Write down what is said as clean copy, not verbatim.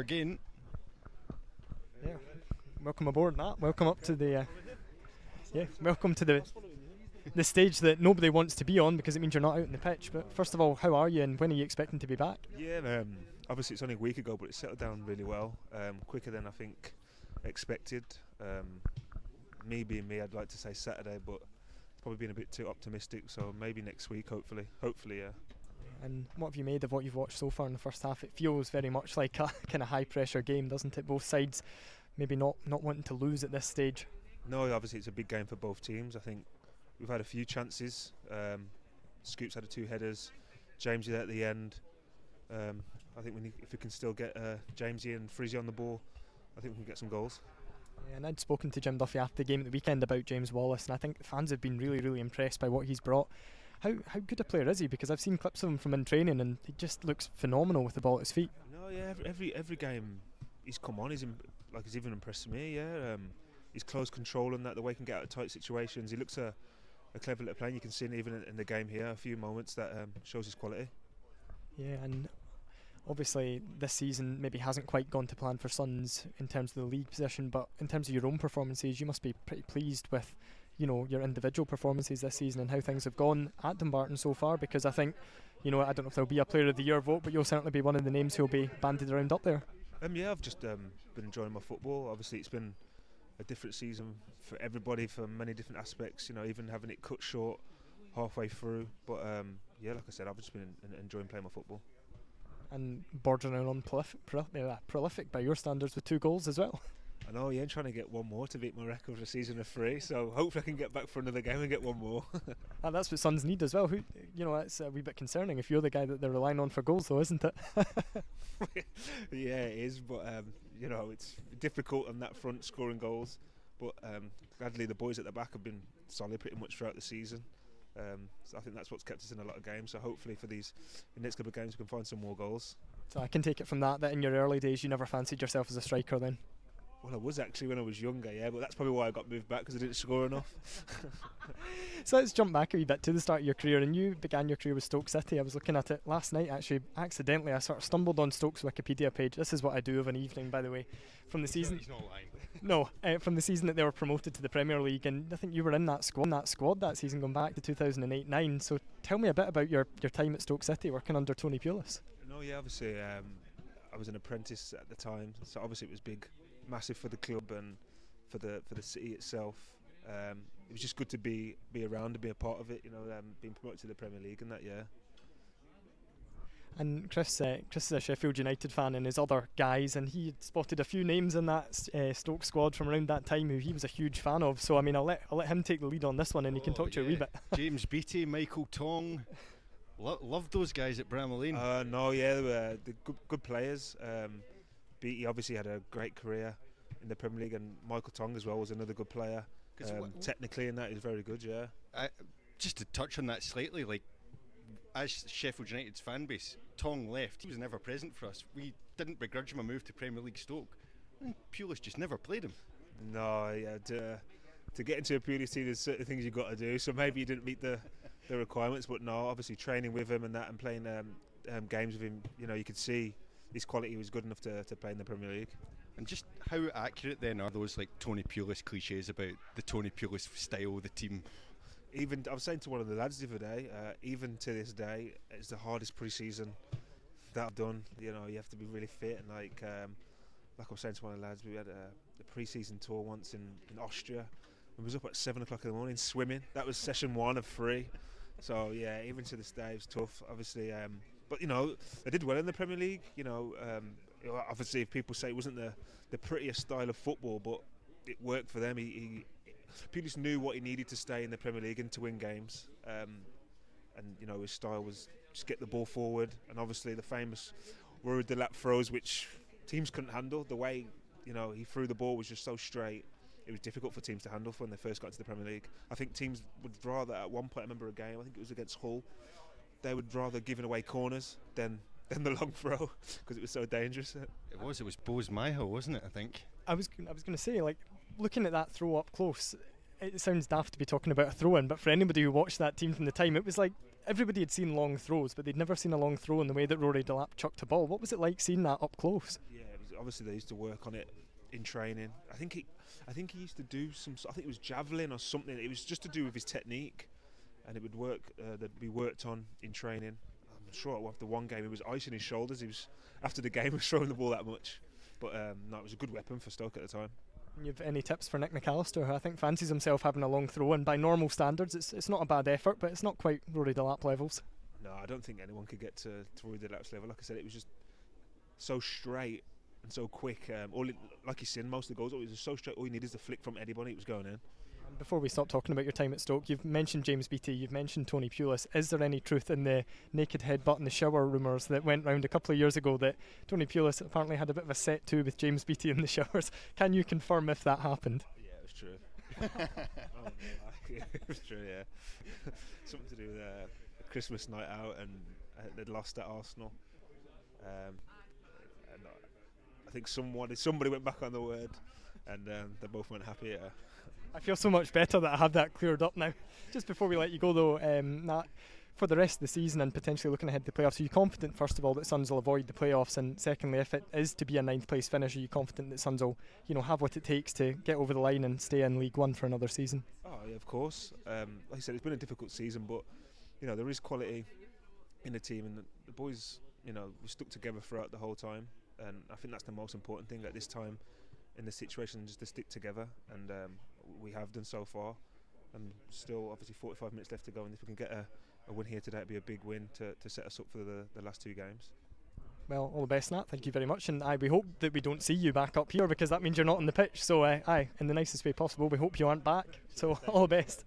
Again. Yeah, welcome aboard, Nat. Welcome up to the welcome to the stage that nobody wants to be on because it means you're not out in the pitch. But first of all, how are you, and when are you expecting to be back? Yeah, obviously it's only a week ago, but it settled down really well, quicker than I think expected. Me being me, I'd like to say Saturday, but probably been a bit too optimistic. So maybe next week, hopefully, yeah. And what have you made of what you've watched so far in the first half? It feels very much like a kind of high-pressure game, doesn't it? Both sides maybe not wanting to lose at this stage. No, obviously it's a big game for both teams. I think we've had a few chances. Scoops had 2 headers. Jamesy at the end. I think if we can still get Jamesy and Frizzy on the ball, I think we can get some goals. Yeah, and I'd spoken to Jim Duffy after the game at the weekend about James Wallace, and I think the fans have been really, really impressed by what he's brought. How good a player is he? Because I've seen clips of him from in training, and he just looks phenomenal with the ball at his feet. No, yeah, every game he's come on. He's even impressed me. Yeah, his close control and that, the way he can get out of tight situations. He looks a clever little player. You can see it even in the game here, a few moments that shows his quality. Yeah, and obviously this season maybe hasn't quite gone to plan for Suns in terms of the league position, but in terms of your own performances, you must be pretty pleased with, you know, your individual performances this season and how things have gone at Dumbarton so far, because I think, you know, I don't know if there'll be a Player of the Year vote, but you'll certainly be one of the names who'll be bandied around up there. Yeah, I've just been enjoying my football. Obviously it's been a different season for everybody from many different aspects, you know, even having it cut short halfway through, but yeah, like I said, I've just been enjoying playing my football. And bordering on prolific by your standards with 2 goals as well. I know, yeah, I'm trying to get one more to beat my record for a season of 3, so hopefully I can get back for another game and get one more. And that's what Suns need as well. You know, it's a wee bit concerning if you're the guy that they're relying on for goals, though, isn't it? Yeah, it is, but you know, it's difficult on that front scoring goals. But gladly, the boys at the back have been solid pretty much throughout the season. So I think that's what's kept us in a lot of games. So hopefully for the next couple of games we can find some more goals. So I can take it from that in your early days you never fancied yourself as a striker then? Well, I was actually when I was younger, yeah, but that's probably why I got moved back, because I didn't score enough. So let's jump back a wee bit to the start of your career, and you began your career with Stoke City. I was looking at it last night, actually, accidentally. I sort of stumbled on Stoke's Wikipedia page. This is what I do of an evening, by the way, from the season. He's not lying. No, from the season that they were promoted to the Premier League, and I think you were in that squad that season, going back to 2008-09. So tell me a bit about your time at Stoke City, working under Tony Pulis. No, yeah, obviously I was an apprentice at the time, so obviously it was big. Massive for the club and for the city itself. It was just good to be around and be a part of it, you know, being promoted to the Premier League and that, yeah. And Chris is a Sheffield United fan, and his other guys, and he had spotted a few names in that Stoke squad from around that time who he was a huge fan of. So I mean, I'll let him take the lead on this one, and he can talk to you a wee bit. James Beattie, Michael Tong. Loved those guys at Bramall Lane. No, yeah, they were good players. Beattie obviously had a great career in the Premier League, and Michael Tong as well was another good player. Technically, and that is very good, yeah. Just to touch on that slightly, like, as Sheffield United's fan base, Tong left. He was never present for us. We didn't begrudge him a move to Premier League Stoke, and Pulis just never played him. No, yeah. To get into a Pulis team, there's certain things you've got to do. So maybe he didn't meet the requirements, but no, obviously training with him and that, and playing games with him, you know, you could see his quality was good enough to play in the Premier League. And just how accurate then are those like Tony Pulis cliches about the Tony Pulis style, the team? Even I was saying to one of the lads the other day, even to this day, it's the hardest pre-season that I've done. You know, you have to be really fit, and like I was saying to one of the lads, we had a pre-season tour once in Austria. We was up at 7 o'clock in the morning swimming. That was session 1 of 3. So yeah, even to this day, it's tough. Obviously, but you know, they did well in the Premier League. You know, obviously, if people say it wasn't the prettiest style of football, but it worked for them. Pulis knew what he needed to stay in the Premier League and to win games. And you know, his style was just get the ball forward, and obviously the famous Rory de Lap throws, which teams couldn't handle. The way, you know, he threw the ball was just so straight. It was difficult for teams to handle when they first got into the Premier League. I think teams would rather, at one point, I remember a game, I think it was against Hull, they would rather giving away corners than the long throw because it was so dangerous. It was Bose Myhill, wasn't it, I think? I was going to say, like, looking at that throw up close, it sounds daft to be talking about a throw-in, but for anybody who watched that team from the time, it was like everybody had seen long throws, but they'd never seen a long throw in the way that Rory de Lap chucked a ball. What was it like seeing that up close? Yeah, it was obviously they used to work on it in training. I think he used to do some. I think it was javelin or something. It was just to do with his technique, and it would work. That'd be worked on in training. I'm sure after one game, he was icing his shoulders. He was after the game, he was throwing the ball that much. But no, it was a good weapon for Stoke at the time. You've any tips for Nick McAllister, who I think fancies himself having a long throw, and by normal standards, it's not a bad effort, but it's not quite Rory Delap levels. No, I don't think anyone could get to Rory Delap's level. Like I said, it was just so straight and so quick. Like you said, most of the goals, it was so straight. All you need is the flick from anybody. It was going in. Before we stop talking about your time at Stoke, you've mentioned James Beattie, you've mentioned Tony Pulis. Is there any truth in the naked headbutt in the shower rumours that went round a couple of years ago that Tony Pulis apparently had a bit of a set to with James Beattie in the showers? Can you confirm if that happened? Yeah, it was true. It was true, yeah. Something to do with a Christmas night out, and they'd lost at Arsenal. And I think somebody went back on the word, and they both weren't happy. I feel so much better that I have that cleared up now. Just before we let you go though, Nat, for the rest of the season and potentially looking ahead to the playoffs, are you confident first of all that Suns will avoid the playoffs, and secondly, if it is to be a 9th place finish, are you confident that Suns will, have what it takes to get over the line and stay in League One for another season? Oh yeah, of course. Like I said, it's been a difficult season, but there is quality in the team, and the boys, we stuck together throughout the whole time, and I think that's the most important thing at this time in the situation, just to stick together, and we have done so far, and still obviously 45 minutes left to go, and if we can get a win here today, it'd be a big win to set us up for the last 2 games. Well, all the best, Nat. Thank you very much, and we hope that we don't see you back up here, because that means you're not on the pitch, so in the nicest way possible, we hope you aren't back, so all the best.